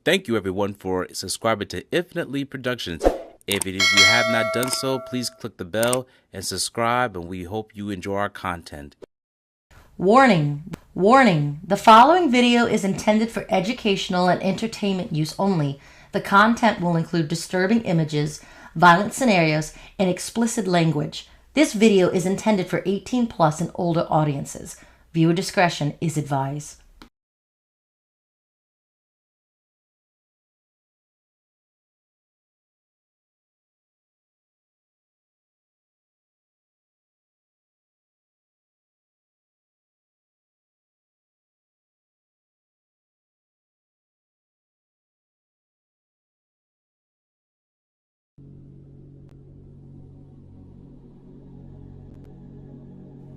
Thank you everyone for subscribing to Infinitely Productions. If you have not done so, please click the bell and subscribe, and we hope you enjoy our content. Warning! Warning! The following video is intended for educational and entertainment use only. The content will include disturbing images, violent scenarios, and explicit language. This video is intended for 18 plus and older audiences. Viewer discretion is advised.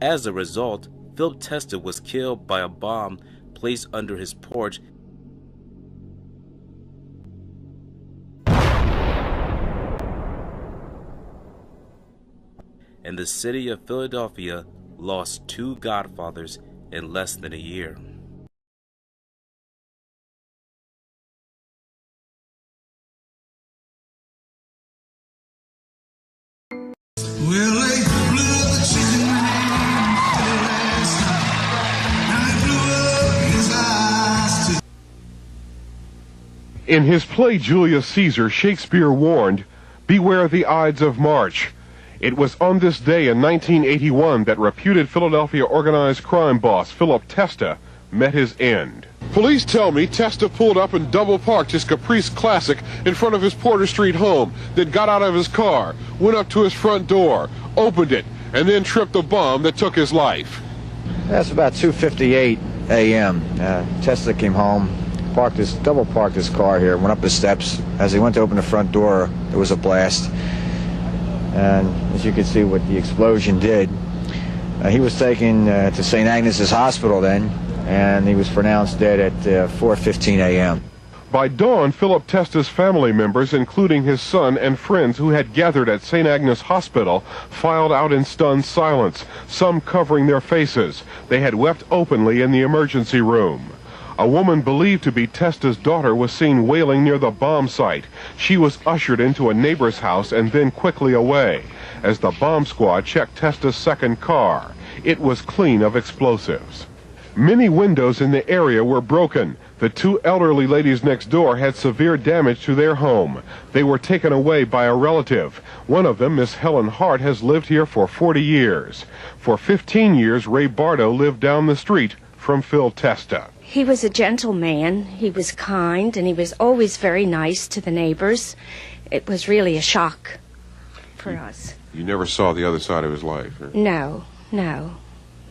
As a result, Philip Testa was killed by a bomb placed under his porch. And the city of Philadelphia lost two godfathers in less than a year. In his play Julius Caesar, Shakespeare warned, "Beware the Ides of March." It was on this day in 1981 that reputed Philadelphia organized crime boss Philip Testa met his end. Police tell me Testa pulled up and double-parked his Caprice Classic in front of his Porter Street home, then got out of his car, went up to his front door, opened it, and then tripped a bomb that took his life. That's about 2:58 a.m. Testa came home, double parked his car here, went up the steps. As he went to open the front door, there was a blast. And as you can see what the explosion did, he was taken to St. Agnes's Hospital then, and he was pronounced dead at 4:15 a.m. By dawn, Philip Testa's family members, including his son and friends who had gathered at St. Agnes Hospital, filed out in stunned silence, some covering their faces. They had wept openly in the emergency room. A woman believed to be Testa's daughter was seen wailing near the bomb site. She was ushered into a neighbor's house and then quickly away. As the bomb squad checked Testa's second car, it was clean of explosives. Many windows in the area were broken. The two elderly ladies next door had severe damage to their home. They were taken away by a relative. One of them, Miss Helen Hart, has lived here for 40 years. For 15 years, Ray Bardo lived down the street from Phil Testa. He was a gentleman, he was kind, and he was always very nice to the neighbors. It was really a shock for us. You never saw the other side of his life? Huh? No,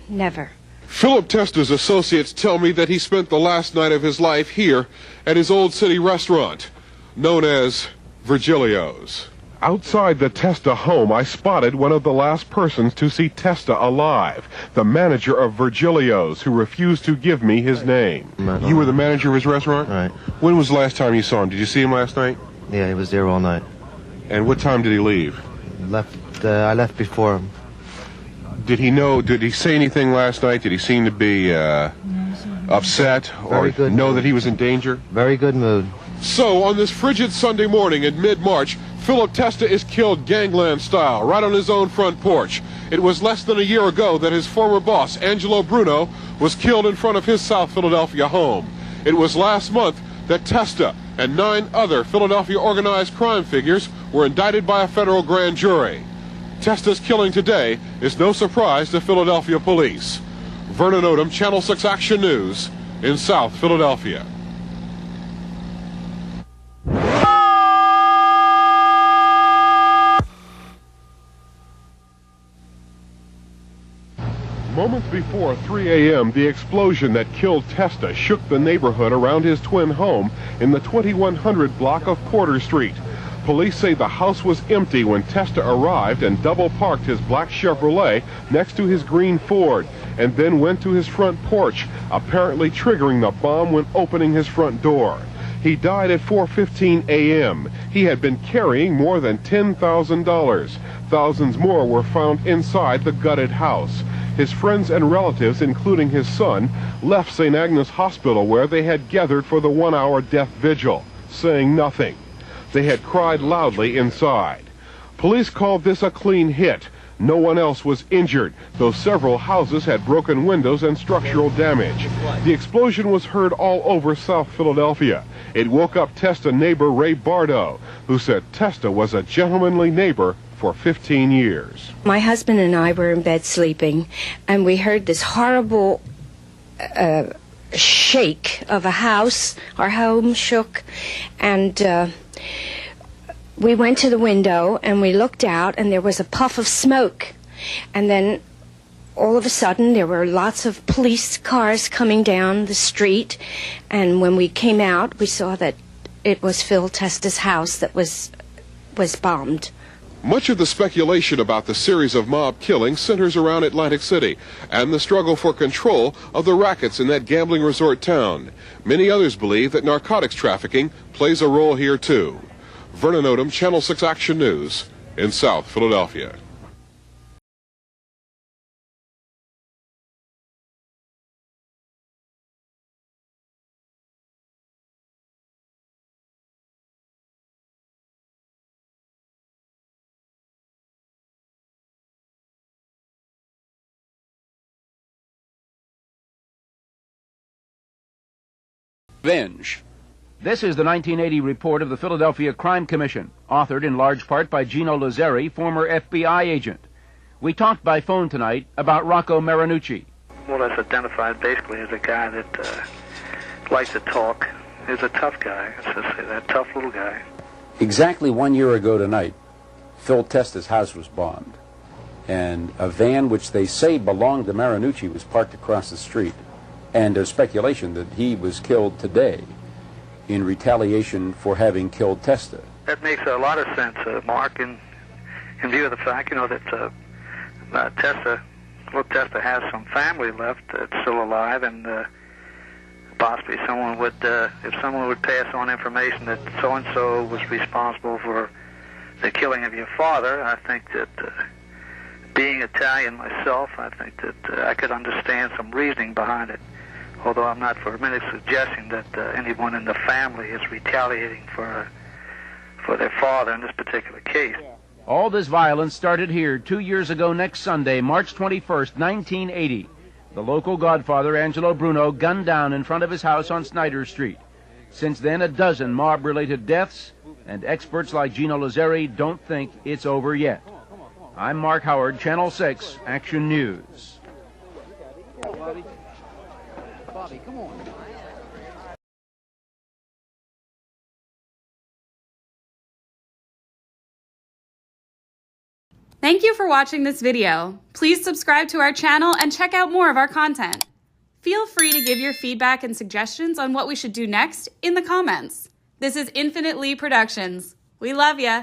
never. Philip Testa's associates tell me that he spent the last night of his life here at his Old City restaurant, known as Virgilio's. Outside the Testa home, I spotted one of the last persons to see Testa alive, the manager of Virgilio's, who refused to give me his name. You were the manager of his restaurant? Right. When was the last time you saw him? Did you see him last night? Yeah, he was there all night. And what time did he leave? I left before him. Did he say anything last night? Did he seem to be upset or know that he was in danger? Very good mood. So, on this frigid Sunday morning in mid-March, Philip Testa is killed gangland style, right on his own front porch. It was less than a year ago that his former boss, Angelo Bruno, was killed in front of his South Philadelphia home. It was last month that Testa and 9 other Philadelphia organized crime figures were indicted by a federal grand jury. Testa's killing today is no surprise to Philadelphia police. Vernon Odom, Channel 6 Action News in South Philadelphia. Moments before 3 a.m., the explosion that killed Testa shook the neighborhood around his twin home in the 2100 block of Porter Street. Police say the house was empty when Testa arrived and double-parked his black Chevrolet next to his green Ford, and then went to his front porch, apparently triggering the bomb when opening his front door. He died at 4:15 a.m. He had been carrying more than $10,000. Thousands more were found inside the gutted house. His friends and relatives, including his son, left St. Agnes Hospital where they had gathered for the 1-hour death vigil, saying nothing. They had cried loudly inside. Police called this a clean hit. No one else was injured, though several houses had broken windows and structural damage. The explosion was heard all over South Philadelphia. It woke up Testa neighbor Ray Bardo, who said Testa was a gentlemanly neighbor for 15 years. My husband and I were in bed sleeping, and we heard this horrible shake of a house. Our home shook, and we went to the window and we looked out, and there was a puff of smoke. And then all of a sudden there were lots of police cars coming down the street, and when we came out we saw that it was Phil Testa's house that was bombed. Much of the speculation about the series of mob killings centers around Atlantic City and the struggle for control of the rackets in that gambling resort town. Many others believe that narcotics trafficking plays a role here too. Vernon Odom, Channel 6 Action News in South Philadelphia. Revenge. This is the 1980 report of the Philadelphia Crime Commission, authored in large part by Gino Lazzeri, former FBI agent. We talked by phone tonight about Rocco Marinucci. More or less identified basically as a guy that likes to talk. He's a tough guy, let's just say that, tough little guy. Exactly 1 year ago tonight, Phil Testa's house was bombed, and a van which they say belonged to Marinucci was parked across the street, and there's speculation that he was killed today in retaliation for having killed Testa. That makes a lot of sense, Mark, in view of the fact, that Testa has some family left that's still alive, and possibly someone would, if someone would pass on information that so-and-so was responsible for the killing of your father, I think that, being Italian myself, I think that I could understand some reasoning behind it. Although I'm not for a minute suggesting that anyone in the family is retaliating for their father in this particular case. All this violence started here 2 years ago next Sunday, March 21st, 1980. The local godfather, Angelo Bruno, gunned down in front of his house on Snyder Street. Since then, a dozen mob-related deaths, and experts like Gino Lazzeri don't think it's over yet. I'm Mark Howard, Channel 6 Action News. Bobby, come on. Thank you for watching this video. Please subscribe to our channel and check out more of our content. Feel free to give your feedback and suggestions on what we should do next in the comments. This is Infinite Lee Productions. We love ya.